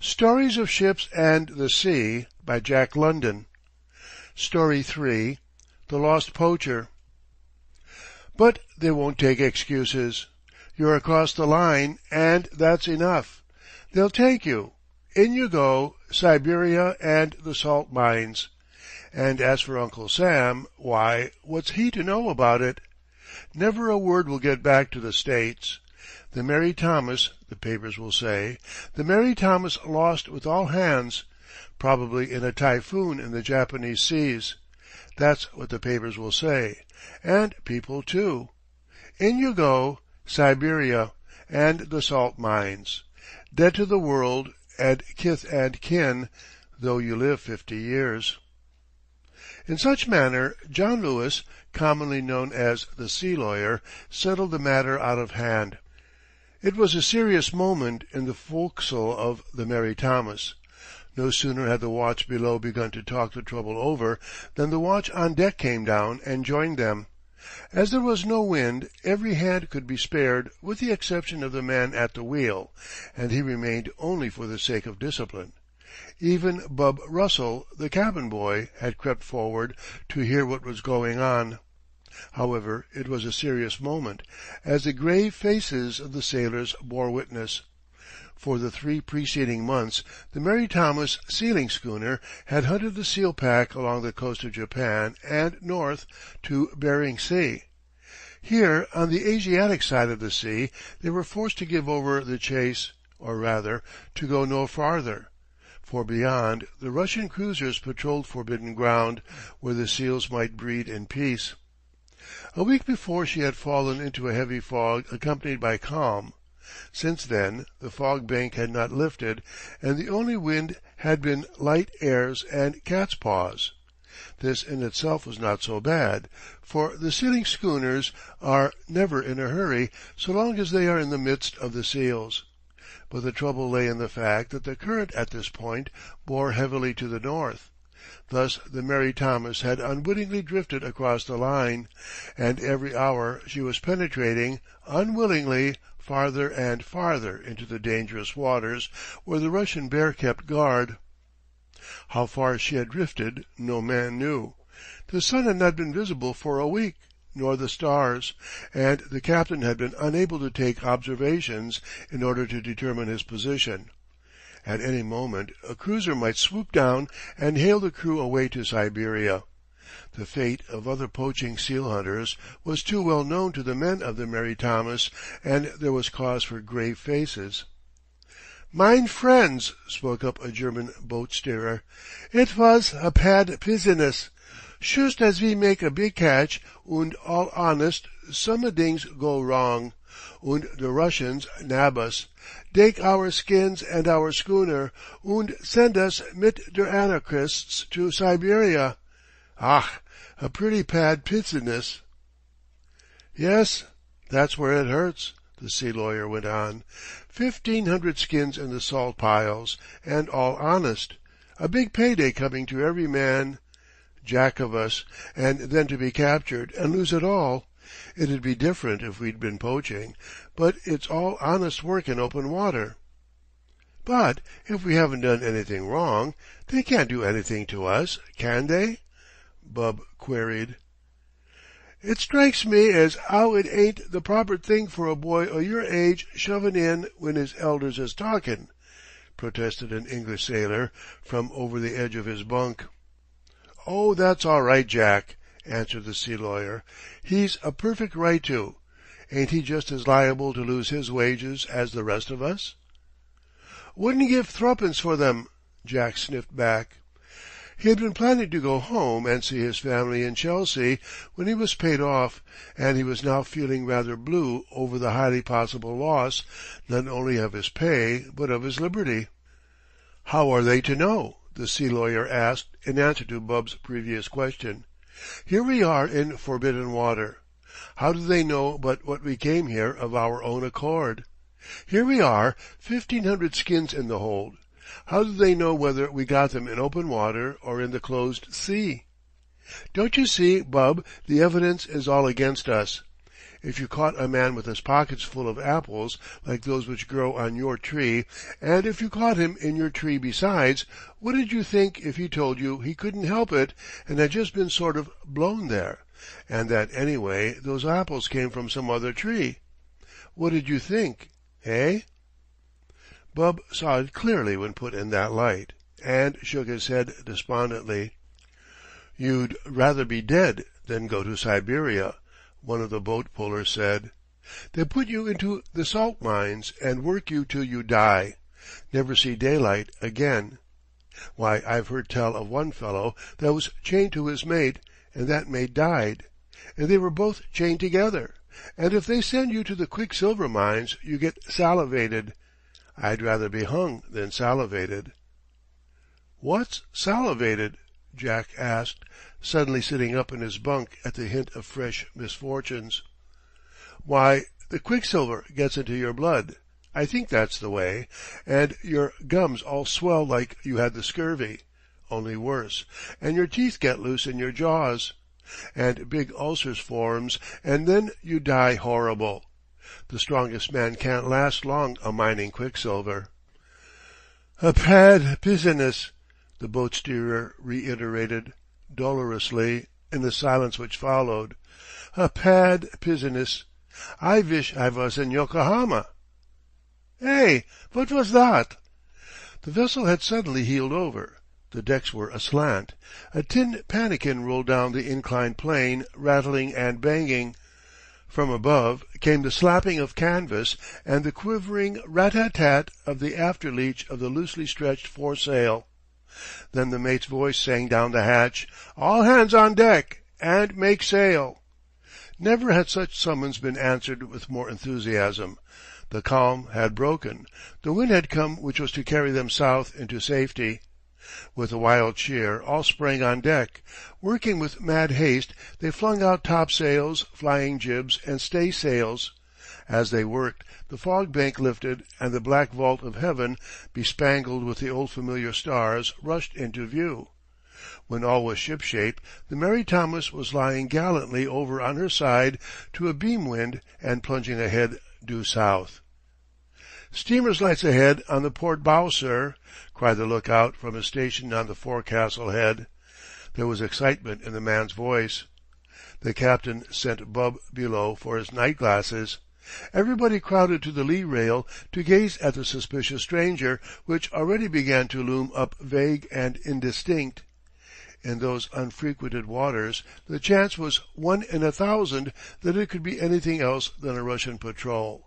Stories of Ships and the Sea by Jack London. Story 3. The Lost Poacher. But they won't take excuses. You're across the line, and that's enough. They'll take you. In you go, Siberia and the salt mines. And as for Uncle Sam, why, what's he to know about it? Never a word will get back to the States. The Mary Thomas, the papers will say, the Mary Thomas lost with all hands, probably in a typhoon in the Japanese seas. That's what the papers will say, and people too. In you go, Siberia, and the salt mines. Dead to the world, and kith and kin, though you live 50 years. In such manner, John Lewis, commonly known as the sea lawyer, settled the matter out of hand. It was a serious moment in the forecastle of the Mary Thomas. No sooner had the watch below begun to talk the trouble over than the watch on deck came down and joined them. As there was no wind, every hand could be spared with the exception of the man at the wheel, and he remained only for the sake of discipline. Even Bub Russell, the cabin boy, had crept forward to hear what was going on. However, it was a serious moment, as the grave faces of the sailors bore witness. For the 3 preceding months, the Mary Thomas sealing schooner had hunted the seal pack along the coast of Japan and north to Bering Sea. Here, on the Asiatic side of the sea, they were forced to give over the chase, or rather, to go no farther. For beyond, the Russian cruisers patrolled forbidden ground, where the seals might breed in peace. A week before she had fallen into a heavy fog accompanied by calm. Since then the fog bank had not lifted, and the only wind had been light airs and cat's paws. This in itself was not so bad, for the sealing schooners are never in a hurry so long as they are in the midst of the seals. But the trouble lay in the fact that the current at this point bore heavily to the north. Thus the Mary Thomas had unwittingly drifted across the line, and every hour she was penetrating, unwillingly, farther and farther into the dangerous waters where the Russian bear kept guard. How far she had drifted no man knew. The sun had not been visible for a week, nor the stars, and the captain had been unable to take observations in order to determine his position. At any moment a cruiser might swoop down and hail the crew away to Siberia. The fate of other poaching seal hunters was too well known to the men of the Mary Thomas, and there was cause for grave faces. "Mine friends," spoke up a German boat steerer, "it was a bad business. Shust as we make a big catch, und all honest, some dings go wrong, und the Russians nab us, take our skins and our schooner, und send us mit der anarchists to Siberia. Ach, a pretty bad business." "Yes, that's where it hurts," the sea lawyer went on. 1,500 skins in the salt piles, and all honest. A big payday coming to every man, Jack of us, and then to be captured and lose it all. It'd be different if we'd been poaching, but it's all honest work in open water." "But if we haven't done anything wrong, they can't do anything to us, can they?" Bub queried. "It strikes me as 'ow it ain't the proper thing for a boy o' your age shovin' in when his elders is talkin'," protested an English sailor from over the edge of his bunk. "Oh, that's all right, Jack," answered the sea lawyer. "He's a perfect right to. Ain't he just as liable to lose his wages as the rest of us?" "Wouldn't give thruppence for them," Jack sniffed back. He had been planning to go home and see his family in Chelsea when he was paid off, and he was now feeling rather blue over the highly possible loss, not only of his pay, but of his liberty. "How are they to know?" the sea lawyer asked in answer to Bub's previous question. "Here we are in forbidden water. How do they know but what we came here of our own accord? Here we are, 1,500 skins in the hold. How do they know whether we got them in open water or in the closed sea? Don't you see, Bub, the evidence is all against us. if you caught a man with his pockets full of apples like those which grow on your tree, and if you caught him in your tree besides, wouldn't you think if he told you he couldn't help it and had just been sort of blown there, and that anyway those apples came from some other tree? What'd you think, eh?" Bub saw it clearly when put in that light, and shook his head despondently. "You'd rather be dead than go to Siberia," one of the boat pullers said. "They put you into the salt mines and work you till you die. Never see daylight again. Why, I've heard tell of one fellow that was chained to his mate, and that mate died, and they were both chained together, and if they send you to the quicksilver mines you get salivated. I'd rather be hung than salivated." "What's salivated?" Jack asked, suddenly sitting up in his bunk at the hint of fresh misfortunes. "Why, the quicksilver gets into your blood. I think that's the way, and your gums all swell like you had the scurvy, only worse, and your teeth get loose in your jaws, and big ulcers forms, and then you die horrible. The strongest man can't last long a mining quicksilver." "A bad business," the boat steerer reiterated, dolorously, in the silence which followed. "A bad business. I wish I was in Yokohama." "Hey, what was that?" The vessel had suddenly heeled over. The decks were aslant. A tin pannikin rolled down the inclined plane, rattling and banging. From above came the slapping of canvas and the quivering rat-tat-tat of the after leech of the loosely stretched foresail. Then the mate's voice sang down the hatch, "All hands on deck, and make sail." Never had such summons been answered with more enthusiasm. The calm had broken. The wind had come which was to carry them south into safety. With a wild cheer all sprang on deck. Working with mad haste, they flung out topsails, flying jibs, and staysails. As they worked, the fog bank lifted, and the black vault of heaven, bespangled with the old familiar stars, rushed into view. When all was shipshape, the Mary Thomas was lying gallantly over on her side to a beam wind and plunging ahead due south. "Steamer's lights ahead on the port bow, sir," cried the lookout from his station on the forecastle head. There was excitement in the man's voice. The captain sent Bub below for his night glasses. Everybody crowded to the lee rail to gaze at the suspicious stranger, which already began to loom up vague and indistinct. In those unfrequented waters the chance was 1 in 1,000 that it could be anything else than a Russian patrol.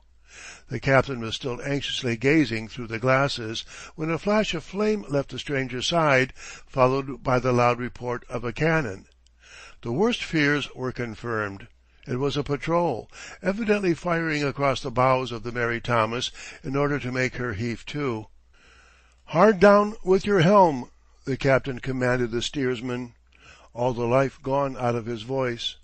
The captain was still anxiously gazing through the glasses when a flash of flame left the stranger's side, followed by the loud report of a cannon. The worst fears were confirmed. It was a patrol, evidently firing across the bows of the Mary Thomas in order to make her heave to. "Hard down with your helm," the captain commanded the steersman, all the life gone out of his voice.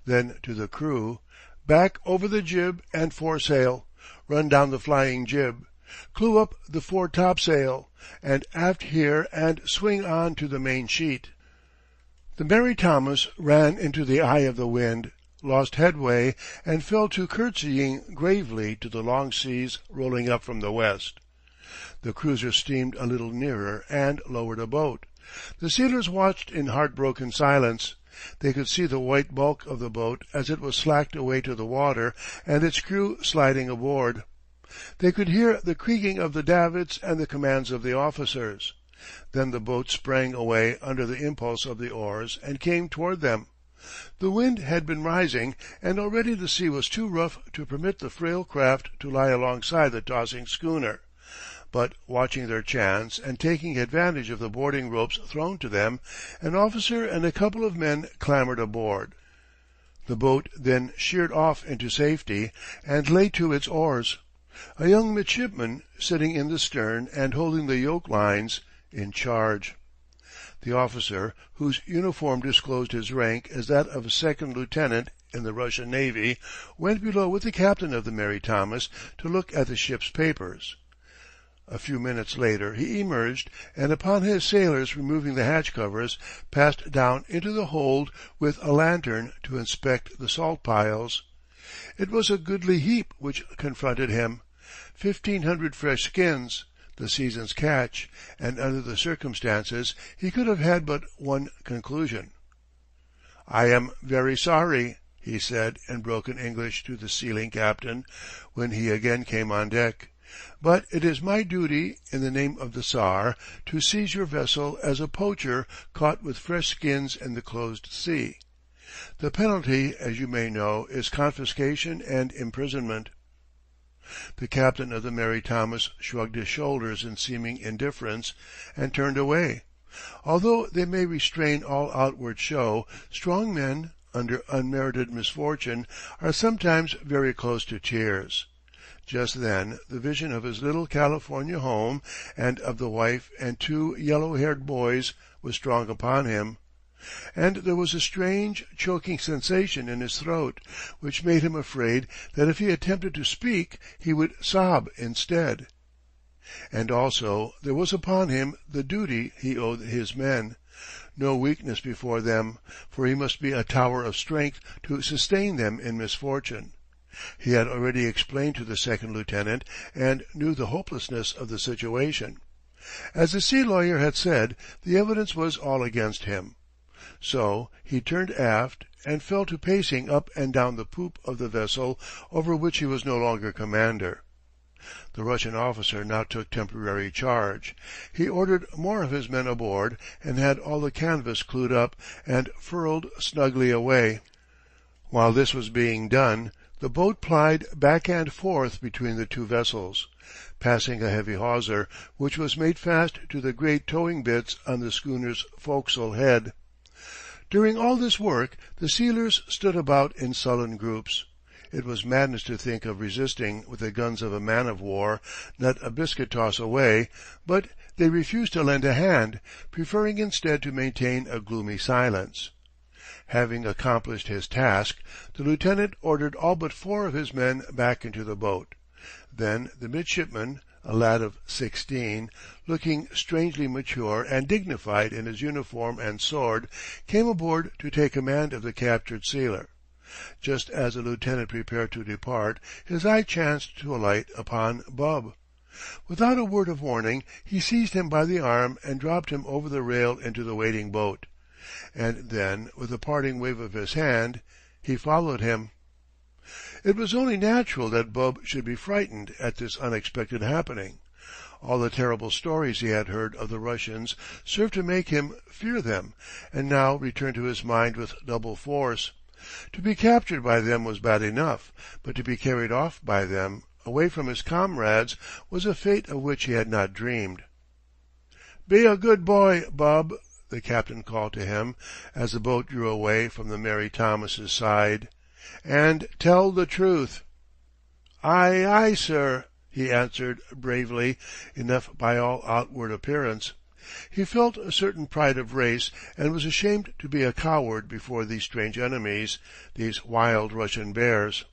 Then to the crew, "Back over the jib and foresail. Run down the flying jib. Clew up the fore topsail, and aft here and swing on to the main sheet." The Mary Thomas ran into the eye of the wind, lost headway, and fell to curtsying gravely to the long seas rolling up from the west. The cruiser steamed a little nearer and lowered a boat. The sailors watched in heartbroken silence. They could see the white bulk of the boat as it was slacked away to the water and its crew sliding aboard. They could hear the creaking of the davits and the commands of the officers. Then the boat sprang away under the impulse of the oars and came toward them. The wind had been rising, and already the sea was too rough to permit the frail craft to lie alongside the tossing schooner. But watching their chance and taking advantage of the boarding ropes thrown to them, an officer and a couple of men clambered aboard. The boat then sheered off into safety and lay to its oars. A young midshipman, sitting in the stern and holding the yoke lines, in charge. The officer, whose uniform disclosed his rank as that of a second lieutenant in the Russian Navy, went below with the captain of the Mary Thomas to look at the ship's papers. A few minutes later he emerged, and upon his sailors removing the hatch covers, passed down into the hold with a lantern to inspect the salt piles. It was a goodly heap which confronted him, 1,500 fresh skins, the season's catch, and under the circumstances he could have had but one conclusion. "I am very sorry," he said in broken English to the sealing captain, when he again came on deck, "but it is my duty, in the name of the Tsar, to seize your vessel as a poacher caught with fresh skins in the closed sea. The penalty, as you may know, is confiscation and imprisonment." The captain of the Mary Thomas shrugged his shoulders in seeming indifference, and turned away. Although they may restrain all outward show, strong men, under unmerited misfortune, are sometimes very close to tears. Just then the vision of his little California home, and of the wife and 2 yellow-haired boys, was strong upon him, and there was a strange, choking sensation in his throat, which made him afraid that if he attempted to speak he would sob instead. And also there was upon him the duty he owed his men. No weakness before them, for he must be a tower of strength to sustain them in misfortune. He had already explained to the second lieutenant, and knew the hopelessness of the situation. As the sea lawyer had said, the evidence was all against him. So he turned aft, and fell to pacing up and down the poop of the vessel over which he was no longer commander. The Russian officer now took temporary charge. He ordered more of his men aboard, and had all the canvas clewed up and furled snugly away. While this was being done, the boat plied back and forth between the 2 vessels, passing a heavy hawser, which was made fast to the great towing bitts on the schooner's forecastle head. During all this work the sealers stood about in sullen groups. It was madness to think of resisting with the guns of a man-of-war, not a biscuit toss away, but they refused to lend a hand, preferring instead to maintain a gloomy silence. Having accomplished his task, the lieutenant ordered all but 4 of his men back into the boat. Then the midshipman, a lad of 16, looking strangely mature and dignified in his uniform and sword, came aboard to take command of the captured sealer. Just as the lieutenant prepared to depart, his eye chanced to alight upon Bub. Without a word of warning, he seized him by the arm and dropped him over the rail into the waiting boat. And then, with a parting wave of his hand, he followed him. It was only natural that Bub should be frightened at this unexpected happening. All the terrible stories he had heard of the Russians served to make him fear them, and now returned to his mind with double force. To be captured by them was bad enough, but to be carried off by them, away from his comrades, was a fate of which he had not dreamed. "Be a good boy, Bub," the captain called to him, as the boat drew away from the Mary Thomas's side, "and tell the truth." "Aye, aye, sir," he answered bravely enough by all outward appearance. He felt a certain pride of race, and was ashamed to be a coward before these strange enemies, these wild Russian bears.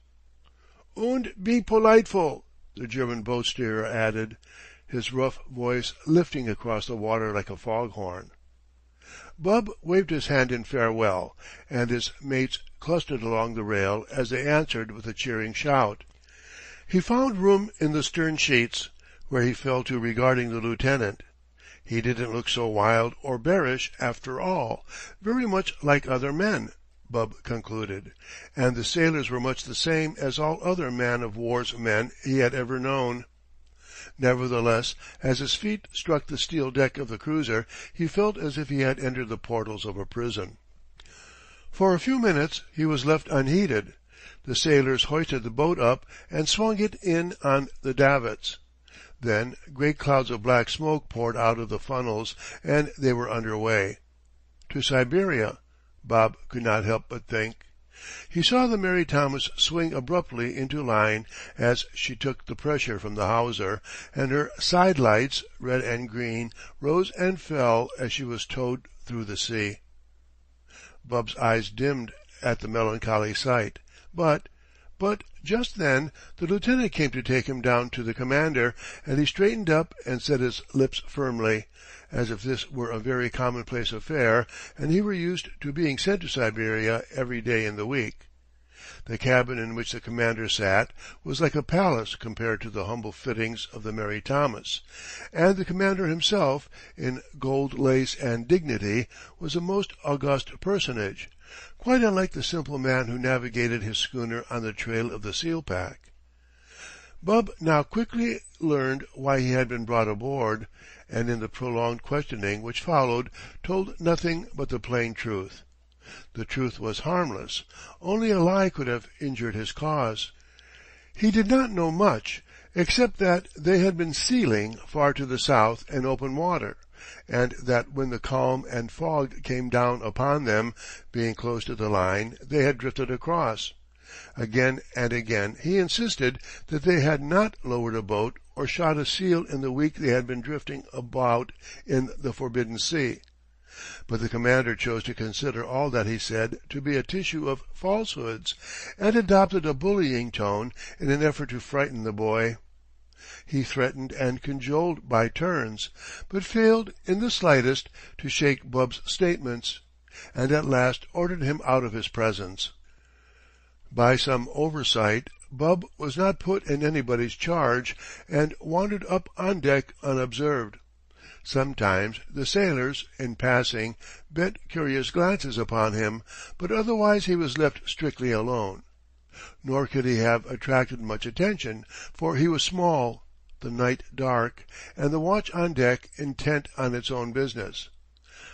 "Und be politeful," the German boat steerer added, his rough voice lifting across the water like a foghorn. Bub waved his hand in farewell, and his mates clustered along the rail as they answered with a cheering shout. He found room in the stern sheets, where he fell to regarding the lieutenant. He didn't look so wild or bearish after all, very much like other men, Bub concluded, and the sailors were much the same as all other man-of-war's men he had ever known. Nevertheless, as his feet struck the steel deck of the cruiser, he felt as if he had entered the portals of a prison. For a few minutes he was left unheeded. The sailors hoisted the boat up and swung it in on the davits. Then great clouds of black smoke poured out of the funnels, and they were under way. To Siberia, Bob could not help but think. He saw the Mary Thomas swing abruptly into line as she took the pressure from the hawser, and her side lights, red and green, rose and fell as she was towed through the sea. Bub's eyes dimmed at the melancholy sight, but just then the lieutenant came to take him down to the commander, and he straightened up and set his lips firmly, as if this were a very commonplace affair, and he were used to being sent to Siberia every day in the week. The cabin in which the commander sat was like a palace compared to the humble fittings of the Mary Thomas, and the commander himself, in gold lace and dignity, was a most august personage, quite unlike the simple man who navigated his schooner on the trail of the seal pack. Bub now quickly learned why he had been brought aboard, and in the prolonged questioning which followed told nothing but the plain truth. The truth was harmless. Only a lie could have injured his cause. He did not know much, except that they had been sealing far to the south in open water, and that when the calm and fog came down upon them, being close to the line, they had drifted across. Again and again he insisted that they had not lowered a boat or shot a seal in the week they had been drifting about in the forbidden sea. But the commander chose to consider all that he said to be a tissue of falsehoods, and adopted a bullying tone in an effort to frighten the boy. He threatened and cajoled by turns, but failed in the slightest to shake Bub's statements, and at last ordered him out of his presence. By some oversight, Bub was not put in anybody's charge, and wandered up on deck unobserved. Sometimes the sailors, in passing, bent curious glances upon him, but otherwise he was left strictly alone. Nor could he have attracted much attention, for he was small, the night dark, and the watch on deck intent on its own business.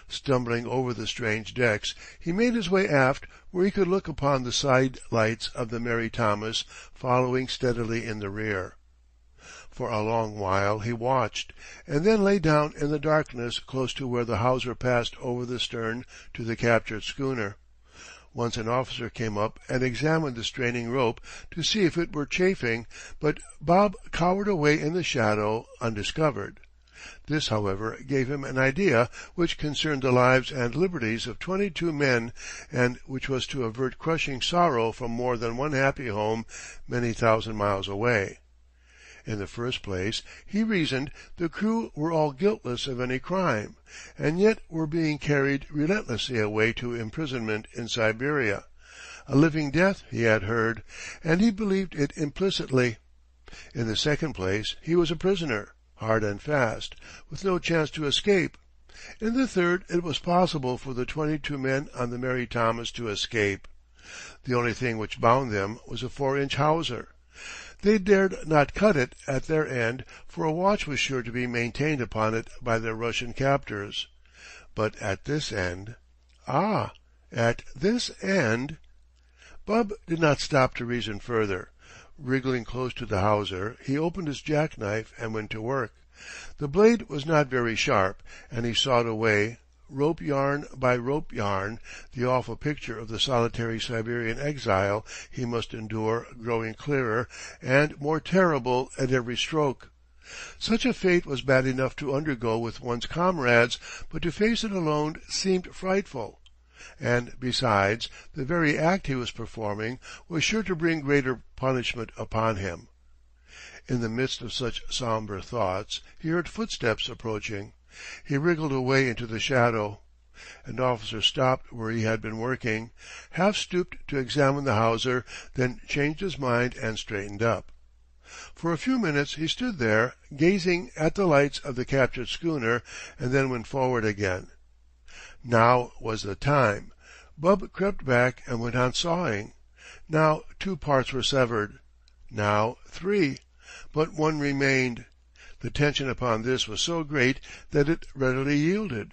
Stumbling over the strange decks, he made his way aft, where he could look upon the side lights of the Mary Thomas following steadily in the rear. For a long while he watched, and then lay down in the darkness close to where the hawser passed over the stern to the captured schooner. Once an officer came up and examined the straining rope to see if it were chafing, but Bob cowered away in the shadow undiscovered. This, however, gave him an idea which concerned the lives and liberties of 22 men, and which was to avert crushing sorrow from more than one happy home many thousand miles away. In the first place, he reasoned, the crew were all guiltless of any crime, and yet were being carried relentlessly away to imprisonment in Siberia. A living death, he had heard, and he believed it implicitly. In the second place, he was a prisoner, hard and fast, with no chance to escape. In the third, it was possible for the 22 men on the Mary Thomas to escape. The only thing which bound them was a 4-inch hawser. They dared not cut it at their end, for a watch was sure to be maintained upon it by their Russian captors. But at this end... at this end... Bub did not stop to reason further. Wriggling close to the hawser, he opened his jackknife and went to work. The blade was not very sharp, and he sawed away, rope yarn by rope yarn, the awful picture of the solitary Siberian exile he must endure growing clearer and more terrible at every stroke. Such a fate was bad enough to undergo with one's comrades, but to face it alone seemed frightful. And besides, the very act he was performing was sure to bring greater punishment upon him. In the midst of such sombre thoughts, he heard footsteps approaching. He wriggled away into the shadow. An officer stopped where he had been working, half stooped to examine the hawser, then changed his mind and straightened up. For a few minutes he stood there, gazing at the lights of the captured schooner, and then went forward again. Now was the time. Bub crept back and went on sawing. Now 2 parts were severed. Now 3. But 1 remained. The tension upon this was so great that it readily yielded.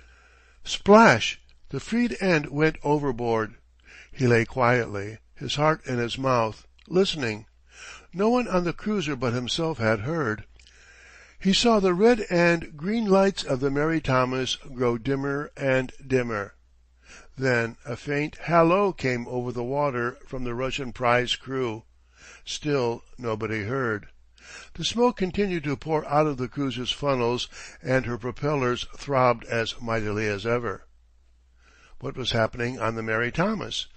Splash! The freed end went overboard. He lay quietly, his heart in his mouth, listening. No one on the cruiser but himself had heard. He saw the red and green lights of the Mary Thomas grow dimmer and dimmer. Then a faint hallo came over the water from the Russian prize crew. Still nobody heard. The smoke continued to pour out of the cruiser's funnels, and her propellers throbbed as mightily as ever. What was happening on the Mary Thomas?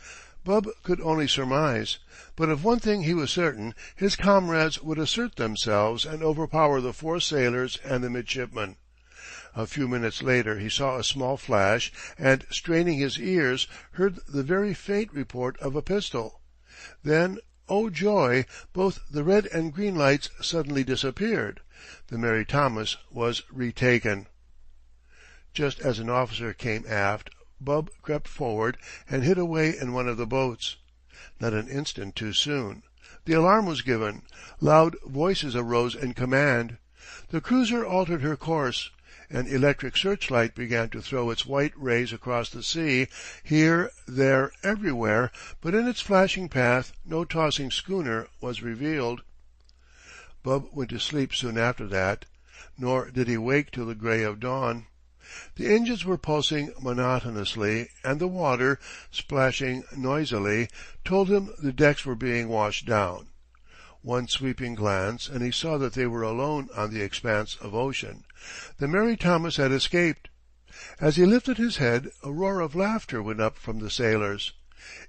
Bub could only surmise, but of one thing he was certain, his comrades would assert themselves and overpower the 4 sailors and the midshipmen. A few minutes later he saw a small flash, and straining his ears, heard the very faint report of a pistol. Then, oh joy, both the red and green lights suddenly disappeared. The Mary Thomas was retaken. Just as an officer came aft, Bub crept forward and hid away in one of the boats. Not an instant too soon. The alarm was given. Loud voices arose in command. The cruiser altered her course. An electric searchlight began to throw its white rays across the sea, here, there, everywhere, but in its flashing path no tossing schooner was revealed. Bub went to sleep soon after that, nor did he wake till the gray of dawn. The engines were pulsing monotonously, and the water, splashing noisily, told him the decks were being washed down. One sweeping glance, and he saw that they were alone on the expanse of ocean. The Mary Thomas had escaped. As he lifted his head, a roar of laughter went up from the sailors.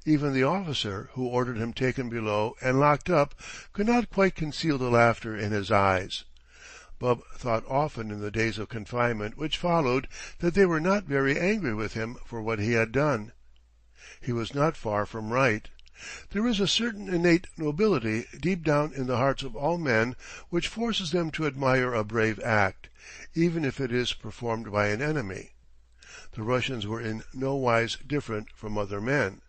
Even the officer, who ordered him taken below and locked up, could not quite conceal the laughter in his eyes. Bub thought often in the days of confinement which followed that they were not very angry with him for what he had done. He was not far from right. There is a certain innate nobility deep down in the hearts of all men which forces them to admire a brave act, even if it is performed by an enemy. The Russians were in no wise different from other men.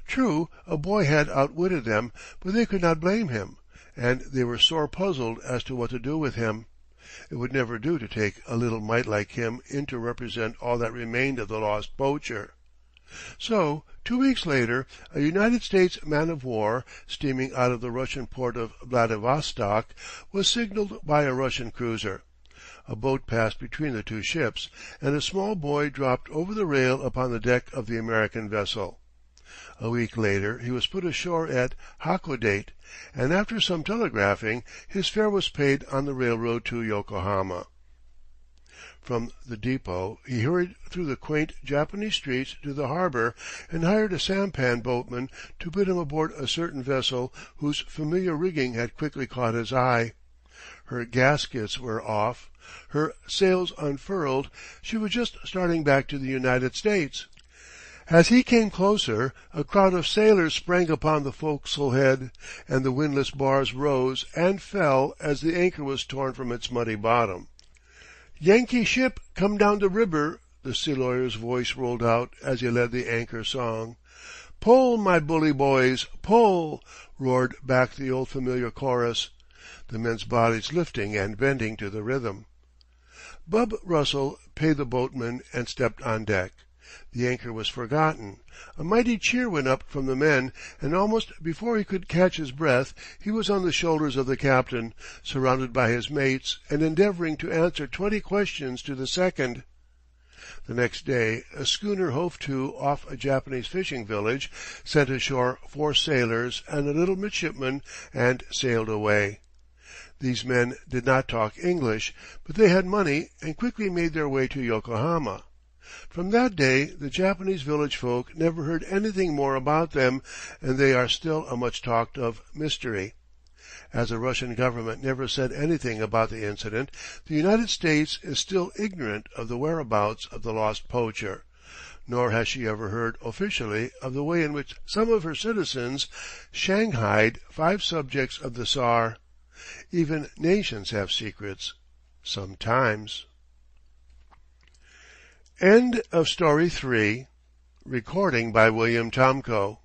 True, a boy had outwitted them, but they could not blame him, and they were sore puzzled as to what to do with him. It would never do to take a little mite like him in to represent all that remained of the lost poacher. So, 2 weeks later, a United States man-of-war, steaming out of the Russian port of Vladivostok, was signaled by a Russian cruiser. A boat passed between the two ships, and a small boy dropped over the rail upon the deck of the American vessel. A week later he was put ashore at Hakodate, and after some telegraphing, his fare was paid on the railroad to Yokohama. From the depot he hurried through the quaint Japanese streets to the harbor and hired a sampan boatman to put him aboard a certain vessel whose familiar rigging had quickly caught his eye. Her gaskets were off, her sails unfurled, she was just starting back to the United States. As he came closer, a crowd of sailors sprang upon the forecastle head, and the windlass bars rose and fell as the anchor was torn from its muddy bottom. "Yankee ship come down the river," the sea lawyer's voice rolled out as he led the anchor song. "Pull, my bully boys, pull!" roared back the old familiar chorus, the men's bodies lifting and bending to the rhythm. Bub Russell paid the boatman and stepped on deck. The anchor was forgotten. A mighty cheer went up from the men, and almost before he could catch his breath he was on the shoulders of the captain, surrounded by his mates, and endeavoring to answer 20 questions to the second. The next day a schooner hove to off a Japanese fishing village, sent ashore 4 sailors and a little midshipman, and sailed away. These men did not talk English, but they had money and quickly made their way to Yokohama. From that day the Japanese village folk never heard anything more about them, and they are still a much talked of mystery. As the Russian government never said anything about the incident, the United States is still ignorant of the whereabouts of the lost poacher, nor has she ever heard officially of the way in which some of her citizens shanghaied 5 subjects of the Tsar. Even nations have secrets, sometimes. End of Story 3. Recording by William Tomko.